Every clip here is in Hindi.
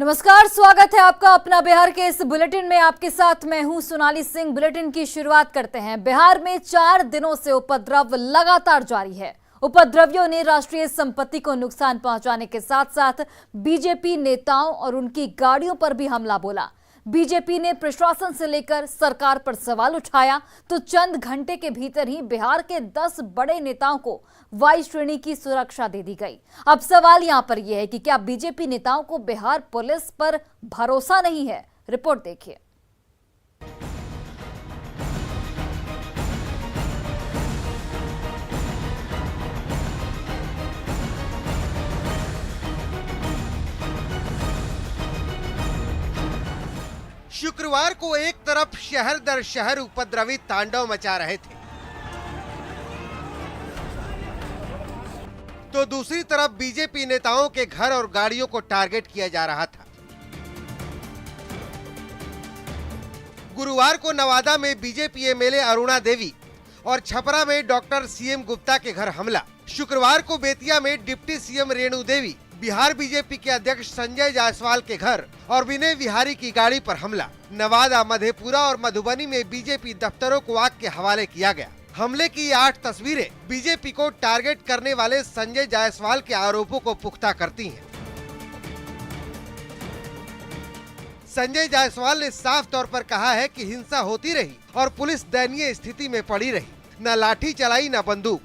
नमस्कार, स्वागत है आपका अपना बिहार के इस बुलेटिन में। आपके साथ मैं हूं सोनाली सिंह। बुलेटिन की शुरुआत करते हैं। बिहार में 4 दिनों से उपद्रव लगातार जारी है। उपद्रवियों ने राष्ट्रीय संपत्ति को नुकसान पहुंचाने के साथ साथ बीजेपी नेताओं और उनकी गाड़ियों पर भी हमला बोला। बीजेपी ने प्रशासन से लेकर सरकार पर सवाल उठाया तो चंद घंटे के भीतर ही बिहार के 10 बड़े नेताओं को वाई श्रेणी की सुरक्षा दे दी गई। अब सवाल यहां पर यह है कि क्या बीजेपी नेताओं को बिहार पुलिस पर भरोसा नहीं है? रिपोर्ट देखिए। शुक्रवार को एक तरफ शहर दर शहर उपद्रवी तांडव मचा रहे थे तो दूसरी तरफ बीजेपी नेताओं के घर और गाड़ियों को टारगेट किया जा रहा था। गुरुवार को नवादा में बीजेपी एमएलए अरुणा देवी और छपरा में डॉक्टर सीएम गुप्ता के घर हमला। शुक्रवार को बेतिया में deputy CM Renu Devi, Bihar BJP के अध्यक्ष संजय जायसवाल के घर और विनय विहारी की गाड़ी पर हमला। नवादा, मधेपुरा और मधुबनी में बीजेपी दफ्तरों को आग के हवाले किया गया। हमले की 8 तस्वीरें बीजेपी को टारगेट करने वाले संजय जायसवाल के आरोपों को पुख्ता करती हैं। संजय जायसवाल ने साफ तौर पर कहा है कि हिंसा होती रही और पुलिस दयनीय स्थिति में पड़ी रही, न लाठी चलाई न बंदूक।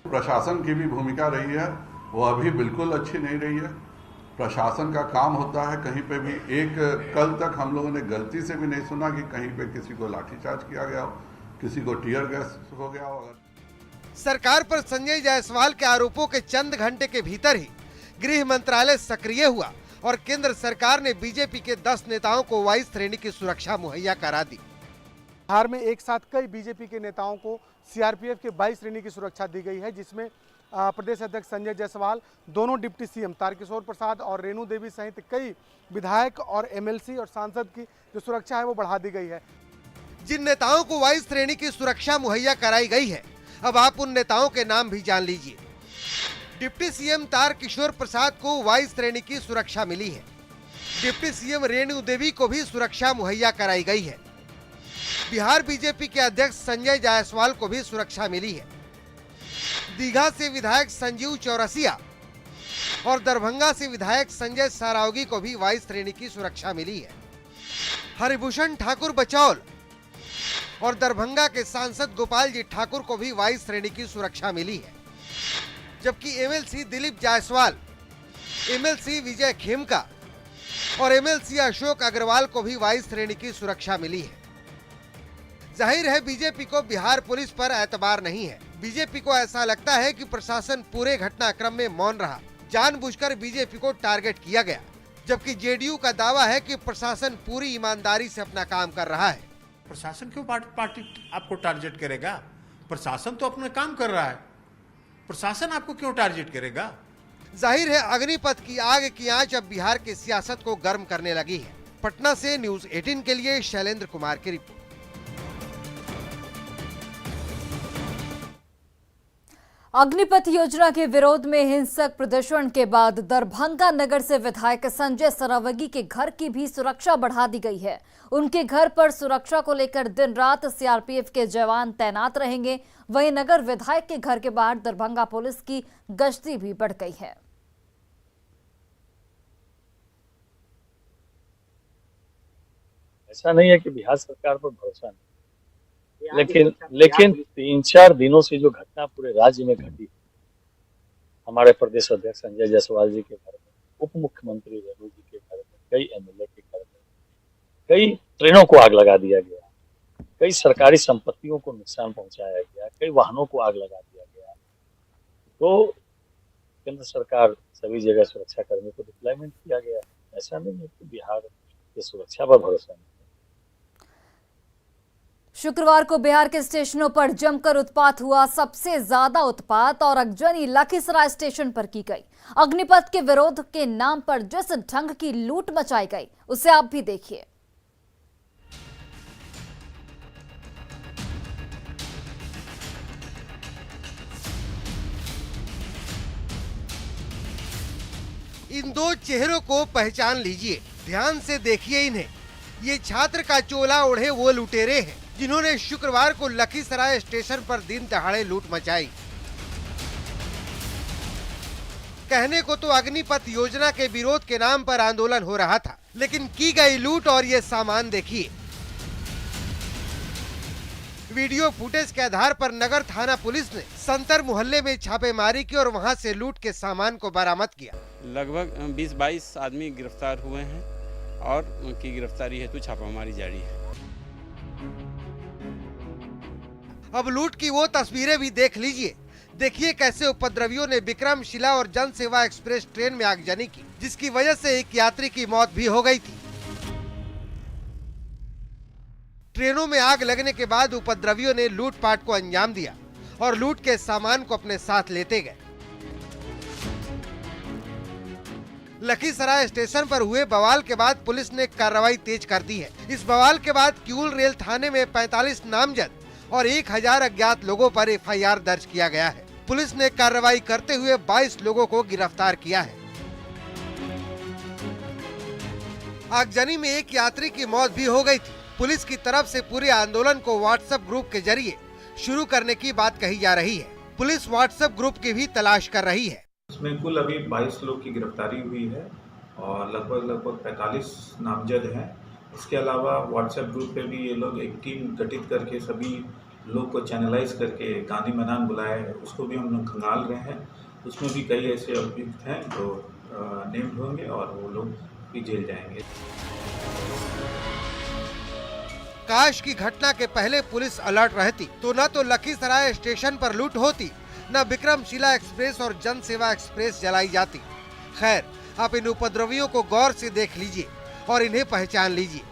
प्रशासन की भी भूमिका रही है, वो अभी बिल्कुल अच्छी नहीं रही है। प्रशासन का काम होता है, कहीं पे भी कल तक हम लोगों ने गलती से भी नहीं सुना कि कहीं पे किसी को लाठीचार्ज किया गया हो, किसी को टीयर गैस हो गया हो। सरकार पर संजय जायसवाल के आरोपों के चंद घंटे के भीतर ही गृह मंत्रालय सक्रिय हुआ और केंद्र सरकार ने बीजेपी के 10 नेताओं को वाई श्रेणी की सुरक्षा मुहैया करा दी। बिहार में एक साथ कई बीजेपी के नेताओं को सीआरपीएफ के 22 श्रेणी की सुरक्षा दी गई है, जिसमें प्रदेश अध्यक्ष संजय जायसवाल, दोनों डिप्टी सीएम तारकिशोर प्रसाद और रेणु देवी सहित कई विधायक और एमएलसी और सांसद की जो सुरक्षा है वो बढ़ा दी गई है। जिन नेताओं को वाई श्रेणी की सुरक्षा मुहैया कराई गई है, अब आप उन नेताओं के नाम भी जान लीजिए। डिप्टी सीएम तारकिशोर प्रसाद को वाई श्रेणी की सुरक्षा मिली है। डिप्टी सीएम रेणु देवी को भी सुरक्षा मुहैया कराई गई है। बिहार बीजेपी के अध्यक्ष संजय जायसवाल को भी सुरक्षा मिली है। दीघा से विधायक संजीव चौरसिया और दरभंगा से विधायक संजय सरावगी को भी वाई श्रेणी की सुरक्षा मिली है। हरिभूषण ठाकुर बचौल और दरभंगा के सांसद गोपाल जी ठाकुर को भी वाई श्रेणी की सुरक्षा मिली है, जबकि एमएलसी दिलीप जायसवाल, एमएलसी विजय खेमका और एमएलसी अशोक अग्रवाल को भी वाई श्रेणी की सुरक्षा मिली है। जाहिर है बीजेपी को बिहार पुलिस पर एतबार नहीं है। बीजेपी को ऐसा लगता है कि प्रशासन पूरे घटनाक्रम में मौन रहा, जानबूझकर बीजेपी को टारगेट किया गया, जबकि जेडीयू का दावा है कि प्रशासन पूरी ईमानदारी से अपना काम कर रहा है। प्रशासन क्यों पार्टी आपको टारगेट करेगा? प्रशासन तो अपना काम कर रहा है, प्रशासन आपको क्यों टारगेट करेगा? जाहिर है अग्निपथ की आग की आंच अब बिहार की सियासत को गर्म करने लगी है। पटना से न्यूज़ 18 के लिए शैलेंद्र कुमार की रिपोर्ट। अग्निपथ योजना के विरोध में हिंसक प्रदर्शन के बाद दरभंगा नगर से विधायक संजय सरावगी के घर की भी सुरक्षा बढ़ा दी गई है। उनके घर पर सुरक्षा को लेकर दिन रात सीआरपीएफ के जवान तैनात रहेंगे। वहीं नगर विधायक के घर के बाहर दरभंगा पुलिस की गश्ती भी बढ़ गई है। ऐसा नहीं है कि बिहार सरकार पर भरोसा नहीं, लेकिन 3-4 दिनों से जो घटना पूरे राज्य में घटी, हमारे प्रदेश अध्यक्ष संजय जायसवाल जी के घर में, उप मुख्यमंत्री रेणु जी के घर में, कई एमएलए के घर में, कई ट्रेनों को आग लगा दिया गया, कई सरकारी संपत्तियों को नुकसान पहुंचाया गया, कई वाहनों को आग लगा दिया गया। तो केंद्र सरकार सभी जगह सुरक्षा कर्मी को डिप्लॉयमेंट किया गया। ऐसा नहीं है कि बिहार की सुरक्षा पर भरोसा नहीं। शुक्रवार को बिहार के स्टेशनों पर जमकर उत्पात हुआ। सबसे ज्यादा उत्पात और अगजनी लखीसराय स्टेशन पर की गई। अग्निपथ के विरोध के नाम पर जिस ढंग की लूट मचाई गई उसे आप भी देखिए। इन दो चेहरों को पहचान लीजिए, ध्यान से देखिए इन्हें। ये छात्र का चोला ओढ़े वो लुटेरे हैं जिन्होंने शुक्रवार को लखीसराय स्टेशन पर दिन दहाड़े लूट मचाई। कहने को तो अग्निपथ योजना के विरोध के नाम पर आंदोलन हो रहा था, लेकिन की गई लूट और ये सामान देखिए। वीडियो फुटेज के आधार पर नगर थाना पुलिस ने संतर मोहल्ले में छापेमारी की और वहां से लूट के सामान को बरामद किया। लगभग 20-22 आदमी गिरफ्तार हुए हैं और उनकी गिरफ्तारी हेतु छापामारी जारी है। अब लूट की वो तस्वीरें भी देख लीजिए। देखिए कैसे उपद्रवियों ने विक्रमशिला और जन सेवा एक्सप्रेस ट्रेन में आगजनी की, जिसकी वजह से एक यात्री की मौत भी हो गई थी। ट्रेनों में आग लगने के बाद उपद्रवियों ने लूटपाट को अंजाम दिया और लूट के सामान को अपने साथ लेते गए। लखीसराय स्टेशन पर हुए बवाल के बाद पुलिस ने कार्रवाई तेज कर दी है। इस बवाल के बाद किऊल रेल थाने में 45 नामजद और 1000 अज्ञात लोगों पर एफआईआर दर्ज किया गया है। पुलिस ने कार्रवाई करते हुए 22 लोगों को गिरफ्तार किया है। आगजनी में एक यात्री की मौत भी हो गई थी। पुलिस की तरफ से पूरे आंदोलन को व्हाट्सएप ग्रुप के जरिए शुरू करने की बात कही जा रही है। पुलिस व्हाट्सएप ग्रुप की भी तलाश कर रही है। इसमें कुल अभी 22 लोग की गिरफ्तारी हुई है और लगभग 45 नामजद हैं। इसके अलावा व्हाट्सएप ग्रुप पे भी ये लोग एक टीम गठित करके सभी लोग को चैनलाइज करके गांधी मैदान बुलाया है, उसको भी हम लोग खंगाल रहे हैं। उसमें भी कई ऐसे अभियुक्त हैं जो नेम्ड होंगे और वो लोग भी जेल जाएंगे। काश की घटना के पहले पुलिस अलर्ट रहती तो न तो लखीसराय स्टेशन पर लूट होती, न विक्रमशिला एक्सप्रेस और जन सेवा एक्सप्रेस जलाई जाती। खैर, आप इन उपद्रवियों को गौर से देख लीजिए और इन्हें पहचान लीजिए।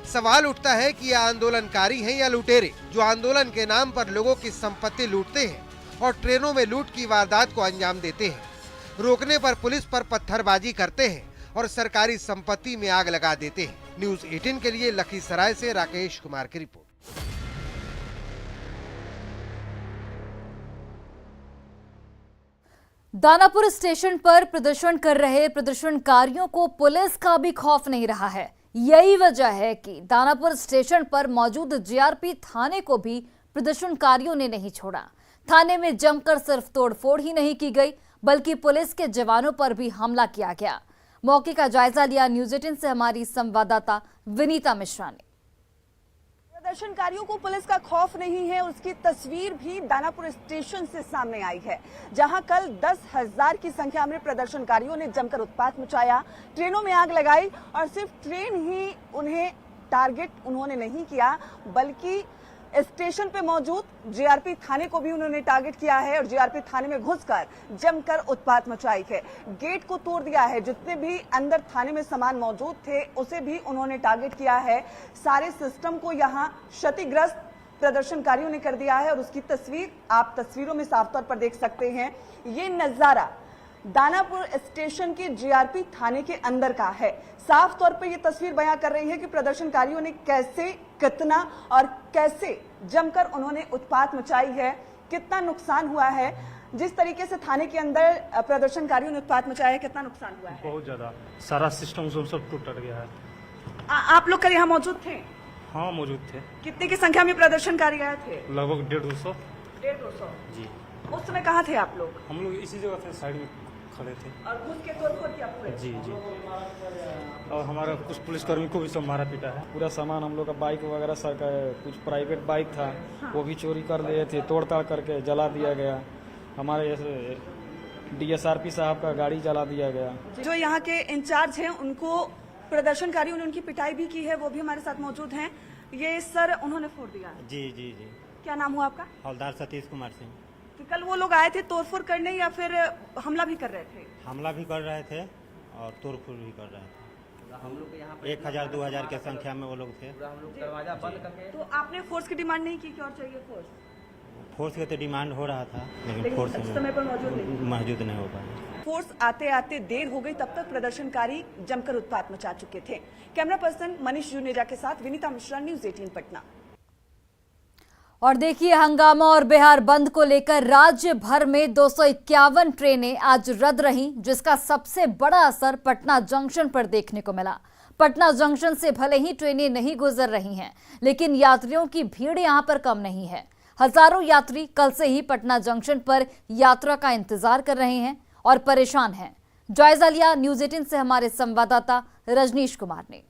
सवाल उठता है कि ये आंदोलनकारी हैं या लुटेरे, जो आंदोलन के नाम पर लोगों की संपत्ति लूटते हैं और ट्रेनों में लूट की वारदात को अंजाम देते हैं। रोकने पर पुलिस पर पत्थरबाजी करते हैं और सरकारी संपत्ति में आग लगा देते हैं। न्यूज़ 18 के लिए लखीसराय से राकेश कुमार की रिपोर्ट। दानापुर स्टेशन पर प्रदर्शन कर रहे प्रदर्शनकारियों को पुलिस का भी खौफ नहीं रहा है। यही वजह है कि दानापुर स्टेशन पर मौजूद जीआरपी थाने को भी प्रदर्शनकारियों ने नहीं छोड़ा। थाने में जमकर सिर्फ तोड़फोड़ ही नहीं की गई, बल्कि पुलिस के जवानों पर भी हमला किया गया। मौके का जायजा लिया न्यूज़ 18 से हमारी संवाददाता विनीता मिश्रा ने। प्रदर्शनकारियों को पुलिस का खौफ नहीं है, उसकी तस्वीर भी दानापुर स्टेशन से सामने आई है, जहां कल 10,000 की संख्या में प्रदर्शनकारियों ने जमकर उत्पात मचाया, ट्रेनों में आग लगाई और सिर्फ ट्रेन ही उन्हें टारगेट उन्होंने नहीं किया, बल्कि स्टेशन पे मौजूद जीआरपी थाने को भी उन्होंने टारगेट किया है और जीआरपी थाने में घुसकर जमकर उत्पात मचाई है। गेट को तोड़ दिया है, जितने भी अंदर थाने में सामान मौजूद थे उसे भी उन्होंने टारगेट किया है। सारे सिस्टम को यहां क्षतिग्रस्त प्रदर्शनकारियों ने कर दिया है और उसकी तस्वीर आप तस्वीरों में साफ तौर पर देख सकते हैं। ये नजारा दानापुर स्टेशन के जीआरपी थाने के अंदर का है। साफ तौर पर यह तस्वीर बयां कर रही है कि प्रदर्शनकारियों ने कैसे, कितना और कैसे जमकर उन्होंने उत्पात मचाई है, कितना नुकसान हुआ है। जिस तरीके से थाने के अंदर प्रदर्शनकारियों ने उत्पात मचाया है, कितना नुकसान हुआ है? बहुत ज्यादा, सारा सिस्टम सब टूट गया है। आप लोग कल यहाँ मौजूद थे? हाँ, मौजूद थे। कितने की संख्या में प्रदर्शनकारी आए थे? लगभग 150। जी। उस समय कहाँ थे आप लोग? हम लोग इसी जगह थे, साइड में खड़े थे। और घुस के तोड़फोड़ किया पूरे? जी। और हमारा कुछ पुलिसकर्मी को भी सब मारा पीटा है। पूरा सामान हम लोग का बाइक वगैरह कुछ प्राइवेट बाइक था, वो भी चोरी कर लिए थे, तोड़ताड़ करके जला दिया गया। हमारे डीएसआरपी साहब का गाड़ी जला दिया गया। जो यहाँ के इंचार्ज हैं उनको प्रदर्शनकारियों ने उनकी पिटाई भी की है, वो भी हमारे साथ मौजूद हैं। ये सर उन्होंने फोड़ दिया। जी। क्या नाम हुआ आपका? हवलदार सतीश कुमार सिंह। तो कल वो लोग आए थे तोड़फोड़ करने या फिर हमला भी कर रहे थे? हमला भी कर रहे थे और तोड़फोड़ भी कर रहे थे। हम लोग यहाँ 1000-2000 की संख्या में वो लोग थे। हम लोग दरवाजा बंद करके। तो आपने फोर्स की डिमांड नहीं की कि और चाहिए फोर्स? फोर्स की तो डिमांड हो रहा था, लेकिन फोर्स समय पर मौजूद नहीं हो पाया। फोर्स आते आते देर हो गई, तब तक प्रदर्शनकारी जमकर उत्पात मचा चुके थे। कैमरा पर्सन मनीष जुनेजा के साथ विनीता मिश्रा, न्यूज़ 18 पटना। और देखिए, हंगामा और बिहार बंद को लेकर राज्य भर में 251 ट्रेनें आज रद्द रहीं, जिसका सबसे बड़ा असर पटना जंक्शन पर देखने को मिला। पटना जंक्शन से भले ही ट्रेनें नहीं गुजर रही हैं, लेकिन यात्रियों की भीड़ यहां पर कम नहीं है। हजारों यात्री कल से ही पटना जंक्शन पर यात्रा का इंतजार कर रहे हैं और परेशान हैं। जायजा लिया न्यूज़ 18 से हमारे संवाददाता रजनीश कुमार ने।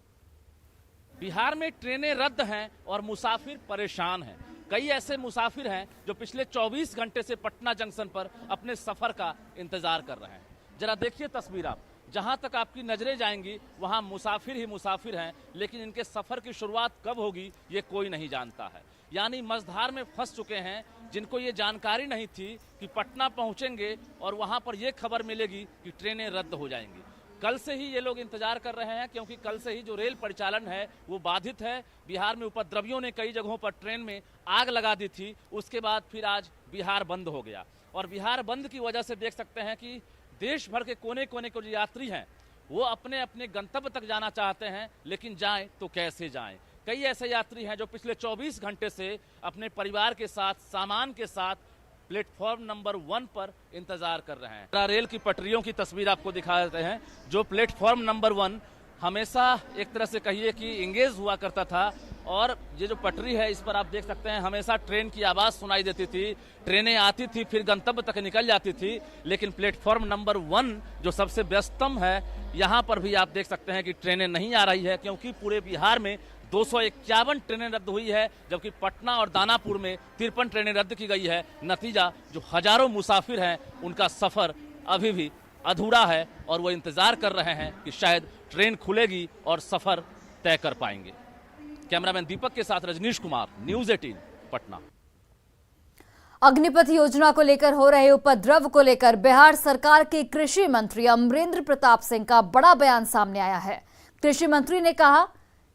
बिहार में ट्रेनें रद्द हैं और मुसाफिर परेशान हैं। कई ऐसे मुसाफिर हैं जो पिछले 24 घंटे से पटना जंक्शन पर अपने सफर का इंतजार कर रहे हैं। जरा देखिए तस्वीर आप, जहां तक आपकी नजरें जाएंगी वहां मुसाफिर ही मुसाफिर हैं, लेकिन इनके सफर की शुरुआत कब होगी ये कोई नहीं जानता है। यानी मझधार में फंस चुके हैं, जिनको ये जानकारी नहीं थी कि पटना पहुंचेंगे और वहां पर ये खबर मिलेगी कि ट्रेनें रद्द हो जाएंगी। कल से ही ये लोग इंतजार कर रहे हैं, क्योंकि कल से ही जो रेल परिचालन है वो बाधित है। बिहार में उपद्रवियों ने कई जगहों पर ट्रेन में आग लगा दी थी, उसके बाद फिर आज बिहार बंद हो गया। और बिहार बंद की वजह से देख सकते हैं कि देश भर के कोने कोने के जो यात्री हैं वो अपने अपने गंतव्य तक जाना चाहते हैं, लेकिन जाएं तो कैसे जाएं। कई ऐसे यात्री हैं जो पिछले 24 घंटे से अपने परिवार के साथ, सामान के साथ प्लेटफॉर्म नंबर 1 पर इंतजार कर रहे हैं। रेल की पटरियों की तस्वीर आपको दिखा देते हैं। जो प्लेटफॉर्म नंबर 1 हमेशा एक तरह से कहिए कि इंगेज हुआ करता था, और ये जो पटरी है इस पर आप देख सकते हैं हमेशा ट्रेन की आवाज सुनाई देती थी। ट्रेनें आती थी, फिर गंतव्य तक निकल जाती थी, लेकिन प्लेटफॉर्म नंबर 1 जो सबसे व्यस्तम है, यहाँ पर भी आप देख सकते हैं कि ट्रेनें नहीं आ रही है, क्योंकि पूरे बिहार में 251 ट्रेनें रद्द हुई है, जबकि पटना और दानापुर में 53 ट्रेनें रद्द की गई है। नतीजा, जो हजारों मुसाफिर हैं उनका सफर अभी भी अधूरा है और वो इंतजार कर रहे हैं कि शायद ट्रेन खुलेगी और सफर तय कर पाएंगे। कैमरामैन दीपक के साथ रजनीश कुमार, न्यूज़ 18 पटना। अग्निपथ योजना को लेकर हो रहे उपद्रव को लेकर बिहार सरकार के कृषि मंत्री अमरेंद्र प्रताप सिंह का बड़ा बयान सामने आया है। कृषि मंत्री ने कहा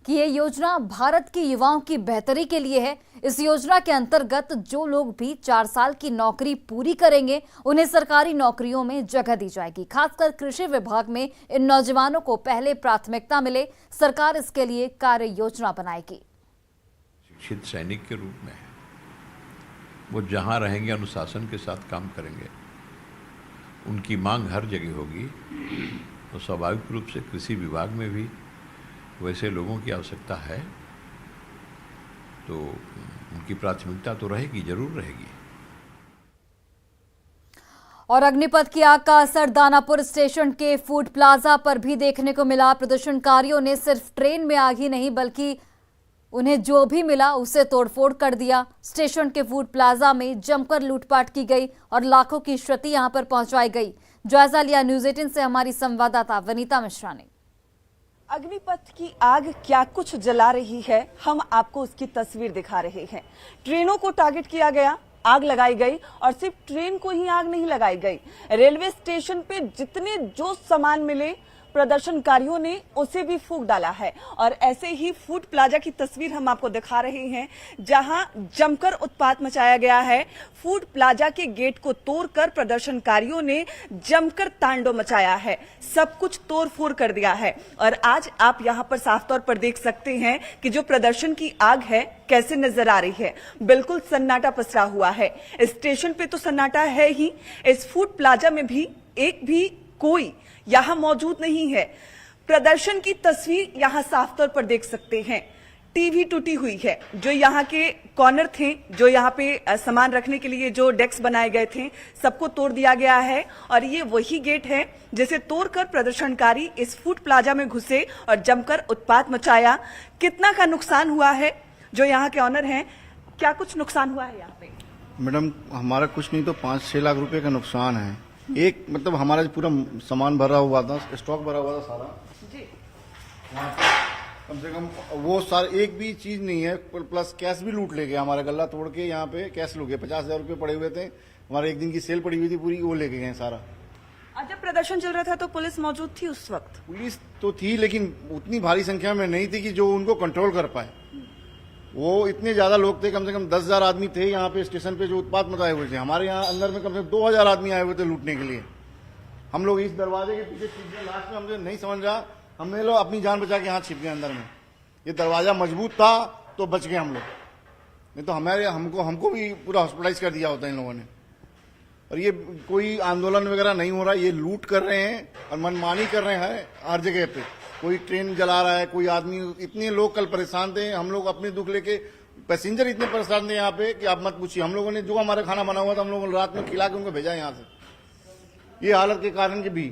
कि ये योजना भारत के युवाओं की बेहतरी के लिए है। इस योजना के अंतर्गत जो लोग भी 4 साल की नौकरी पूरी करेंगे उन्हें सरकारी नौकरियों में जगह दी जाएगी। खासकर कृषि विभाग में इन नौजवानों को पहले प्राथमिकता मिले, सरकार इसके लिए कार्य योजना बनाएगी। शिक्षित सैनिक के रूप में वो जहां रहेंगे अनुशासन के साथ काम करेंगे, उनकी मांग हर जगह होगी, तो स्वाभाविक रूप से कृषि विभाग में भी वैसे लोगों की आवश्यकता है, तो उनकी प्राथमिकता तो रहेगी, जरूर रहेगी। और अग्निपथ की आग का असर दानापुर स्टेशन के फूड प्लाजा पर भी देखने को मिला। प्रदर्शनकारियों ने सिर्फ ट्रेन में आग ही नहीं बल्कि उन्हें जो भी मिला उसे तोड़फोड़ कर दिया। स्टेशन के फूड प्लाजा में जमकर लूटपाट की गई और लाखों की क्षति यहां पर पहुंचाई गई। जायजा लिया न्यूज़ 18 से हमारी संवाददाता वनीता मिश्रा ने। अग्निपथ की आग क्या कुछ जला रही है, हम आपको उसकी तस्वीर दिखा रहे हैं। ट्रेनों को टारगेट किया गया, आग लगाई गई, और सिर्फ ट्रेन को ही आग नहीं लगाई गई, रेलवे स्टेशन पे जितने जो सामान मिले प्रदर्शनकारियों ने उसे भी फूंक डाला है। और ऐसे ही फूड प्लाजा की तस्वीर हम आपको दिखा रहे हैं, जहां जमकर उत्पात मचाया गया है। फूड प्लाजा के गेट को तोड़कर प्रदर्शनकारियों ने जमकर तांडव मचाया है, सब कुछ तोड़ फोड़ कर दिया है। और आज आप यहां पर साफ तौर पर देख सकते हैं कि जो प्रदर्शन की आग है कैसे नजर आ रही है। बिल्कुल सन्नाटा पसरा हुआ है। स्टेशन पे तो सन्नाटा है ही, इस फूड प्लाजा में भी एक भी कोई यहां मौजूद नहीं है। प्रदर्शन की तस्वीर यहां साफ तौर पर देख सकते हैं। टीवी टूटी हुई है, जो यहां के कॉर्नर थे, जो यहां पे सामान रखने के लिए जो डेस्क बनाए गए थे, सबको तोड़ दिया गया है। और ये वही गेट है जिसे तोड़कर प्रदर्शनकारी इस फूड प्लाजा में घुसे और जमकर उत्पात मचाया। कितना का नुकसान हुआ है, जो यहाँ के ऑनर हैं, क्या कुछ नुकसान हुआ है यहाँ पे? मैडम, हमारा कुछ नहीं तो 5-6 लाख रुपए का नुकसान है। एक मतलब हमारा पूरा सामान भरा हुआ था, स्टॉक भरा हुआ था सारा जी। कम से कम वो सारा एक भी चीज नहीं है, प्लस कैश भी लूट ले गया। हमारा गला तोड़ के यहाँ पे कैश लूट गए। 50,000 रुपए पड़े हुए थे, हमारे एक दिन की सेल पड़ी हुई थी पूरी, वो लेके गए सारा। जब प्रदर्शन चल रहा था तो पुलिस मौजूद थी उस वक्त? पुलिस तो थी, लेकिन उतनी भारी संख्या में नहीं थी कि जो उनको कंट्रोल कर पाए। वो इतने ज्यादा लोग थे, कम से कम 10,000 आदमी थे यहाँ पे स्टेशन पे जो उत्पात मचाए हुए थे। हमारे यहाँ अंदर में कम से कम 2,000 आदमी आए हुए थे लूटने के लिए। हम लोग इस दरवाजे के पीछे छिप गए, लास्ट में हमसे नहीं समझ रहा, हमने लोग अपनी जान बचा के यहाँ छिप गए अंदर में। ये दरवाजा मजबूत था तो बच गए हम लोग। नहीं तो हमको भी पूरा हॉस्पिटलाइज कर दिया होता है इन लोगों ने। और ये कोई आंदोलन वगैरह नहीं हो रहा, ये लूट कर रहे हैं और मनमानी कर रहे हैं हर जगह पे। कोई ट्रेन जला रहा है, कोई आदमी, इतने लोग कल परेशान थे, हम लोग अपने दुख लेके, पैसेंजर इतने परेशान थे यहाँ पे कि आप मत पूछिए। हम लोगों ने जो हमारा खाना बना हुआ था हम लोगों ने रात में खिला के उनको भेजा यहाँ से, ये हालत के कारण के भी।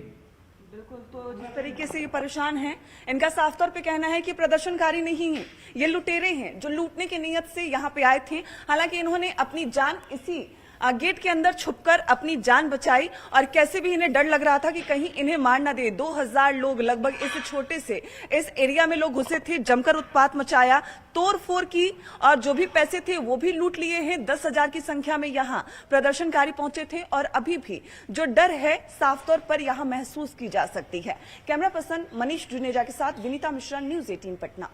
बिल्कुल, तो जिस तरीके से ये परेशान हैं, इनका साफ तौर पे कहना है कि प्रदर्शनकारी नहीं है, ये लुटेरे हैं जो लूटने की नीयत से यहाँ पे आए थे। हालांकि इन्होंने अपनी जान इसी गेट के अंदर छुपकर अपनी जान बचाई और कैसे भी इन्हें डर लग रहा था कि कहीं इन्हें मार ना दे। 2000 लोग लगभग इस छोटे से इस एरिया में लोग घुसे थे, जमकर उत्पात मचाया, तोड़फोड़ की और जो भी पैसे थे वो भी लूट लिए हैं। 10,000 की संख्या में यहाँ प्रदर्शनकारी पहुंचे थे और अभी भी जो डर है साफ तौर पर यहाँ महसूस की जा सकती है। कैमरा पर्सन मनीष जुनेजा के साथ Vinita Mishra, news 18 Patna.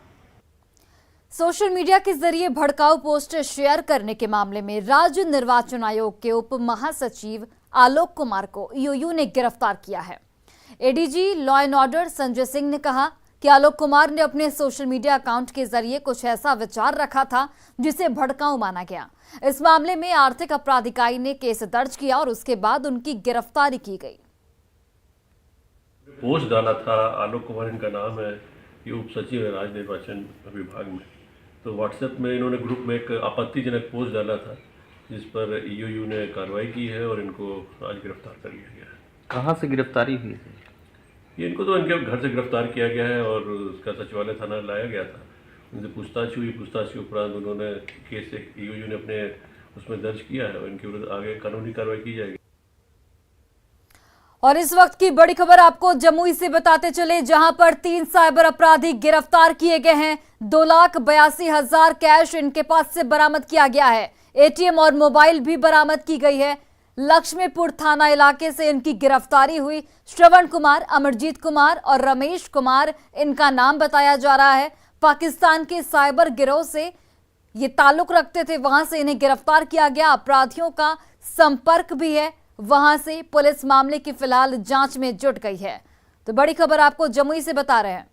Social media के जरिए भड़काऊ पोस्ट शेयर करने के मामले में राज्य निर्वाचन आयोग के उप महासचिव आलोक कुमार को ईओयू ने गिरफ्तार किया है। ADG law and order Sanjay Singh ने कहा कि आलोक कुमार ने अपने सोशल मीडिया अकाउंट के जरिए कुछ ऐसा विचार रखा था जिसे भड़काऊ माना गया। इस मामले में आर्थिक अपराध इकाई ने केस दर्ज किया और उसके बाद उनकी गिरफ्तारी की गई। पोस्ट डाला था, आलोक कुमार इनका नाम है, ये उप सचिव है राज्य निर्वाचन विभाग में। तो व्हाट्सएप में इन्होंने ग्रुप में एक आपत्तिजनक पोस्ट डाला था जिस पर ईओयू ने कार्रवाई की है और इनको आज गिरफ्तार कर लिया गया है। कहाँ से गिरफ्तारी हुई है? ये इनको तो इनके घर से गिरफ्तार किया गया है और उसका सचिवालय थाना लाया गया था। उनसे पूछताछ हुई, पूछताछ के उपरांत उन्होंने केस ईओयू ने अपने उसमें दर्ज किया है और इनके विरुद्ध आगे कानूनी कार्रवाई की जाएगी। और इस वक्त की बड़ी खबर आपको जमुई से बताते चले, जहां पर 3 साइबर अपराधी गिरफ्तार किए गए हैं। 2,82,000 कैश इनके पास से बरामद किया गया है। एटीएम और मोबाइल भी बरामद की गई है। लक्ष्मीपुर थाना इलाके से इनकी गिरफ्तारी हुई। श्रवण कुमार, अमरजीत कुमार और रमेश कुमार इनका नाम बताया जा रहा है। पाकिस्तान के साइबर गिरोह से ये ताल्लुक रखते थे, वहां से इन्हें गिरफ्तार किया गया। अपराधियों का संपर्क भी है वहां से। पुलिस मामले की फिलहाल जांच में जुट गई है। तो बड़ी खबर आपको जमुई से बता रहे हैं।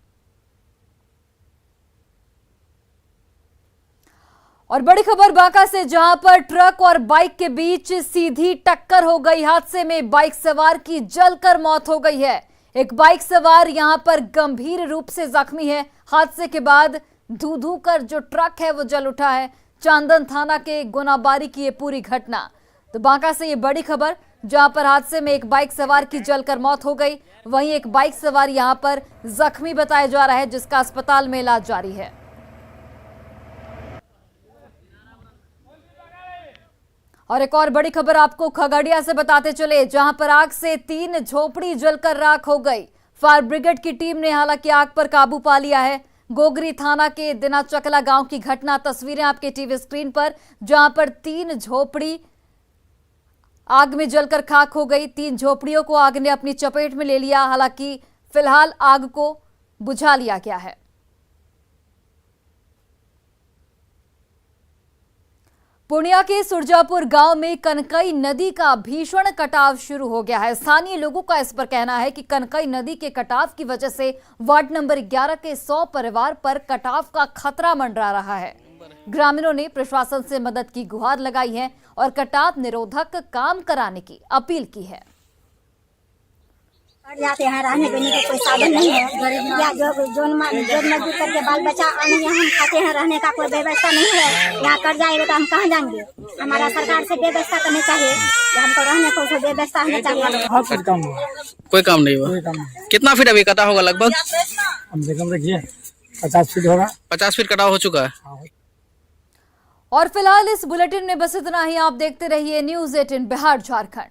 और बड़ी खबर बांका से, जहां पर ट्रक और बाइक के बीच सीधी टक्कर हो गई। हादसे में बाइक सवार की जलकर मौत हो गई है। एक बाइक सवार यहां पर गंभीर रूप से जख्मी है। हादसे के बाद धू धू कर जो ट्रक है वो जल उठा है। चांदन थाना के गोनाबारी की ये पूरी घटना। तो बांका से ये बड़ी खबर, जहां पर हादसे में एक बाइक सवार की जलकर मौत हो गई, वहीं एक बाइक सवार यहां पर जख्मी बताया जा रहा है, जिसका अस्पताल में इलाज जारी है। और एक और बड़ी खबर आपको खगड़िया से बताते चले, जहां पर आग से 3 झोपड़ी जलकर राख हो गई। फायर ब्रिगेड की टीम ने हालांकि आग पर काबू पा लिया है। गोगरी थाना के दिनाचकला गांव की घटना, तस्वीरें आपके टीवी स्क्रीन पर, जहां पर 3 झोपड़ी आग में जलकर खाक हो गई। 3 झोपड़ियों को आग ने अपनी चपेट में ले लिया। हालांकि फिलहाल आग को बुझा लिया गया है। पूर्णिया के सुरजापुर गांव में कनकई नदी का भीषण कटाव शुरू हो गया है। स्थानीय लोगों का इस पर कहना है कि कनकई नदी के कटाव की वजह से वार्ड नंबर 11 के 100 परिवार पर कटाव का खतरा मंडरा रहा है। ग्रामीणों ने प्रशासन से मदद की गुहार लगाई है और कटाव निरोधक काम कराने की अपील की है। जाते हैं, रहने के लिए कोई साधन नहीं है, या जो मजदूर करके बाल बच्चा आने यहाँ हम खाते हैं, रहने का कोई व्यवस्था नहीं है। यहाँ कर जाएगा तो हम कहाँ जाएंगे? हमारा सरकार से व्यवस्था करनी चाहिए, हमको रहने को व्यवस्था होनी चाहिए। कोई काम नहीं हुआ। कितना फीट अभी कटा होगा? लगभग कम से कम देखिए 50 फीट होगा। 50 फीट कटाव हो चुका है। और फिलहाल इस बुलेटिन में बस इतना ही। आप देखते रहिए न्यूज 18 बिहार झारखंड।